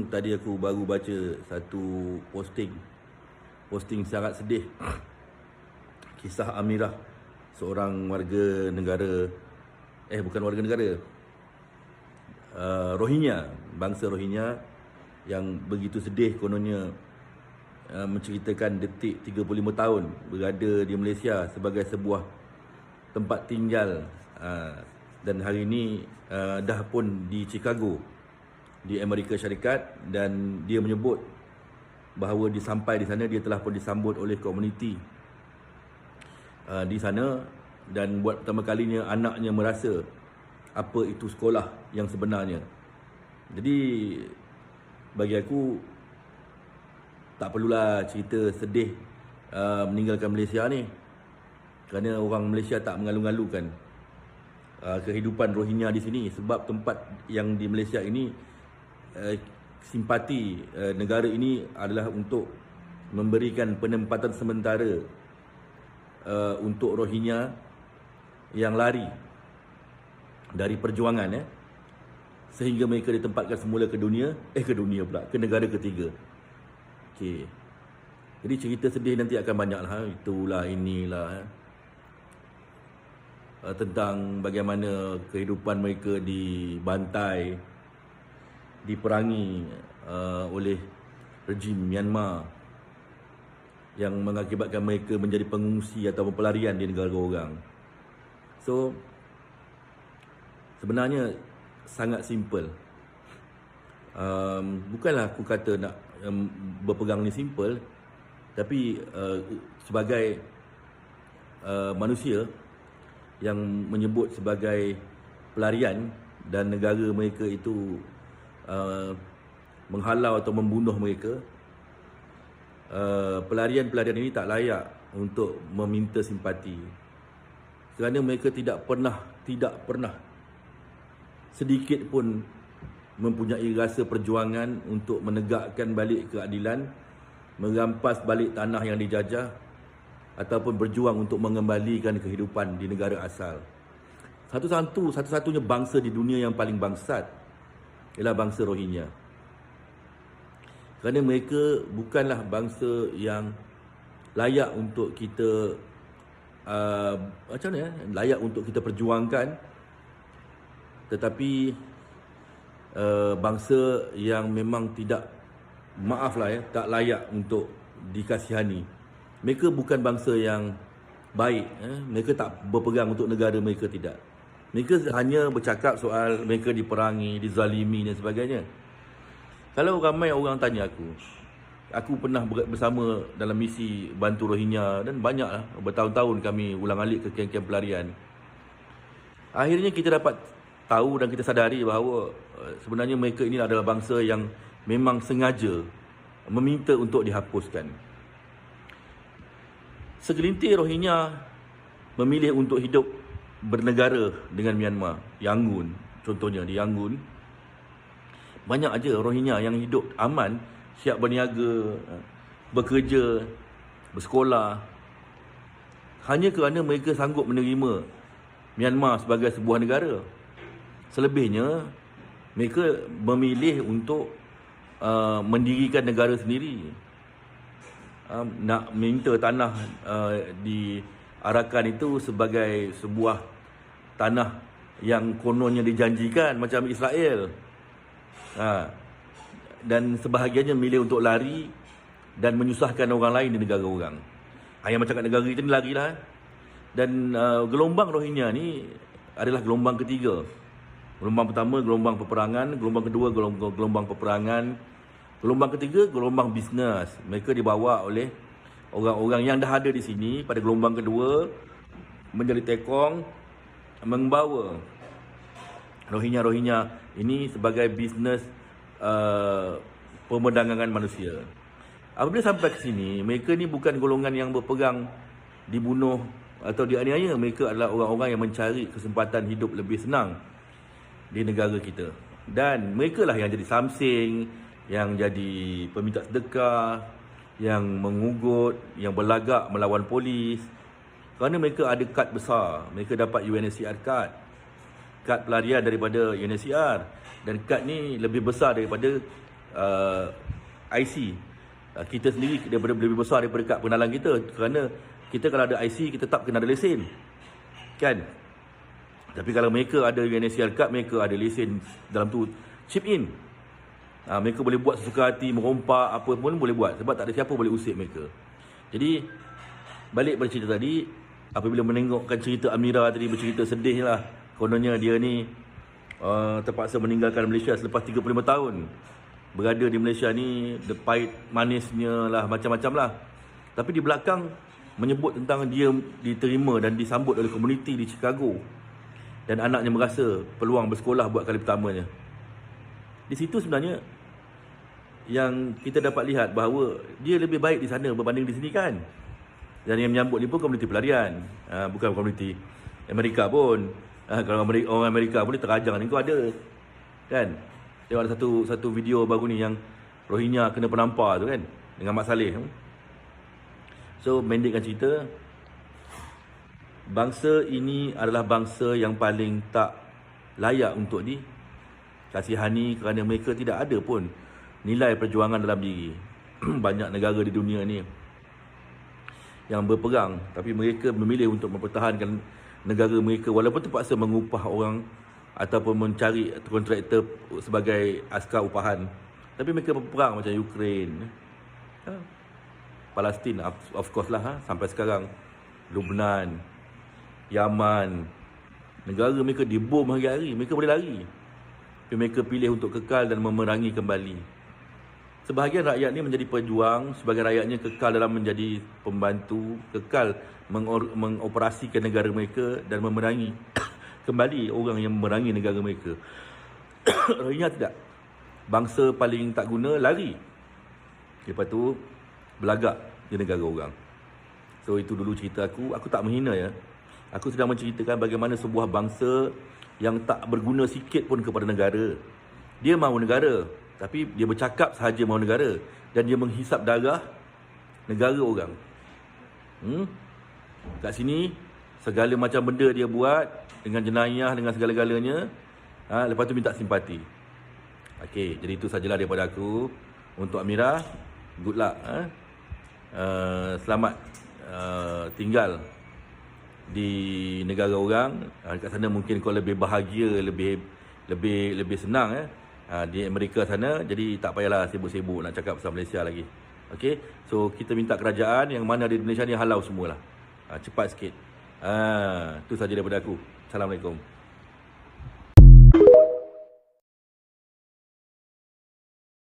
Tadi aku baru baca satu posting sangat sedih. Kisah Amirah, seorang warga negara, bukan warga negara, Rohingya, bangsa Rohingya yang begitu sedih kononnya, menceritakan detik 35 tahun berada di Malaysia sebagai sebuah tempat tinggal, dan hari ini dah pun di Chicago di Amerika Syarikat, dan dia menyebut bahawa sampai di sana dia telah pun disambut oleh komuniti di sana, dan buat pertama kalinya anaknya merasa apa itu sekolah yang sebenarnya. Jadi bagi aku tak perlulah cerita sedih meninggalkan Malaysia ni, kerana orang Malaysia tak mengalu-alukan kehidupan Rohingya di sini, sebab tempat yang di Malaysia ini simpati negara ini adalah untuk memberikan penempatan sementara untuk Rohingya yang lari dari perjuangan, sehingga mereka ditempatkan semula ke negara ketiga. Okey. Jadi cerita sedih nanti akan banyaklah, itulah inilah tentang bagaimana kehidupan mereka dibantai, diperangi oleh rejim Myanmar yang mengakibatkan mereka menjadi pengungsi atau pelarian di negara orang. So sebenarnya sangat simple. Bukanlah aku kata nak berpegang ni simple, tapi sebagai manusia yang menyebut sebagai pelarian dan negara mereka itu menghalau atau membunuh mereka, pelarian-pelarian ini tak layak untuk meminta simpati, kerana mereka tidak pernah sedikit pun mempunyai rasa perjuangan untuk menegakkan balik keadilan, merampas balik tanah yang dijajah, ataupun berjuang untuk mengembalikan kehidupan di negara asal. Satu-satunya bangsa di dunia yang paling bangsat ialah bangsa Rohingya, kerana mereka bukanlah bangsa yang layak untuk kita layak untuk kita perjuangkan, tetapi bangsa yang memang tak layak untuk dikasihani. Mereka bukan bangsa yang baik, mereka tak berpegang untuk negara mereka, tidak. Mereka hanya bercakap soal mereka diperangi, dizalimi dan sebagainya. Kalau ramai orang tanya aku pernah bersama dalam misi bantu Rohingya, dan banyaklah, bertahun-tahun kami ulang-alik ke kem-kem pelarian. Akhirnya kita dapat tahu dan kita sadari bahawa sebenarnya mereka ini adalah bangsa yang memang sengaja meminta untuk dihapuskan. Segelintir Rohingya memilih untuk hidup bernegara dengan Myanmar. Yangon contohnya, di Yangon banyak aja Rohingya yang hidup aman, siap berniaga, bekerja, bersekolah, hanya kerana mereka sanggup menerima Myanmar sebagai sebuah negara. Selebihnya mereka memilih untuk mendirikan negara sendiri, nak minta tanah di Arakan itu sebagai sebuah tanah yang kononnya dijanjikan macam Israel, dan sebahagiannya milih untuk lari dan menyusahkan orang lain di negara orang. Yang macam kat negara kita ni larilah. Dan gelombang Rohingya ni adalah gelombang ketiga. Gelombang pertama gelombang peperangan, gelombang kedua gelombang peperangan, gelombang ketiga gelombang bisnes. Mereka dibawa oleh orang-orang yang dah ada di sini pada gelombang kedua menjadi tekong, membawa Rohingya ini sebagai bisnes pemerdagangan manusia. Apabila sampai ke sini, mereka ni bukan golongan yang berpegang dibunuh atau dianiaya. Mereka adalah orang-orang yang mencari kesempatan hidup lebih senang di negara kita. Dan mereka lah yang jadi samsing, yang jadi peminta sedekah, yang mengugut, yang berlagak melawan polis, kerana mereka ada kad besar. Mereka dapat UNHCR kad pelarian daripada UNHCR, dan kad ni lebih besar daripada IC. Kita sendiri daripada lebih besar daripada kad pengenalan kita, kerana kita kalau ada IC kita tak kena ada lesen, kan? Tapi kalau mereka ada UNSCR card, mereka ada lesen dalam tu, chip in. Mereka boleh buat sesuka hati, merompak, apa pun boleh buat, sebab tak ada siapa boleh usik mereka. Jadi balik pada cerita tadi, apabila menengokkan cerita Amira tadi, bercerita sedih lah. Kononnya dia ni terpaksa meninggalkan Malaysia selepas 35 tahun berada di Malaysia ni, pahit manisnya lah, macam-macam lah. Tapi di belakang menyebut tentang dia diterima dan disambut oleh komuniti di Chicago, dan anaknya merasa peluang bersekolah buat kali pertamanya. Di situ sebenarnya yang kita dapat lihat bahawa dia lebih baik di sana berbanding di sini, kan? Dan yang menyambut ni pun komuniti pelarian, bukan komuniti Amerika pun. Kalau orang Amerika pun dia terajang ni kau ada, kan? Tengok ada satu video baru ni yang Rohingya kena penampar tu, kan, dengan Mat Saleh. So mendekkan cerita, bangsa ini adalah bangsa yang paling tak layak untuk dikasihani, kerana mereka tidak ada pun nilai perjuangan dalam diri. Banyak negara di dunia ni yang berperang, tapi mereka memilih untuk mempertahankan negara mereka walaupun terpaksa mengupah orang ataupun mencari kontraktor sebagai askar upahan. Tapi mereka berperang macam Ukraine, Palestin, of course lah, sampai sekarang Lebanon, Yaman, negara mereka dibom hari-hari. Mereka boleh lari, tapi mereka pilih untuk kekal dan memerangi kembali. Sebahagian rakyat ni menjadi pejuang, sebagian rakyatnya kekal dalam menjadi pembantu, kekal mengoperasikan negara mereka dan memerangi kembali orang yang memerangi negara mereka. Rohingya tidak. Bangsa paling tak guna lari, lepas tu belagak di negara orang. So itu dulu cerita aku. Aku tak menghina ya. Aku sedang menceritakan bagaimana sebuah bangsa yang tak berguna sikit pun kepada negara. Dia mahu negara, tapi dia bercakap sahaja mahu negara, dan dia menghisap darah negara orang. Kat sini segala macam benda dia buat dengan jenayah, dengan segala-galanya. Lepas tu minta simpati. Okey, jadi itu sajalah daripada aku. Untuk Amira, good luck. Selamat tinggal di negara orang. Kat sana mungkin kau lebih bahagia, lebih senang di Amerika sana. Jadi tak payahlah sibuk-sibuk nak cakap pasal Malaysia lagi. Okey, so kita minta kerajaan yang mana di Malaysia ni halau semualah. Cepat sikit. Itu saja daripada aku. Assalamualaikum.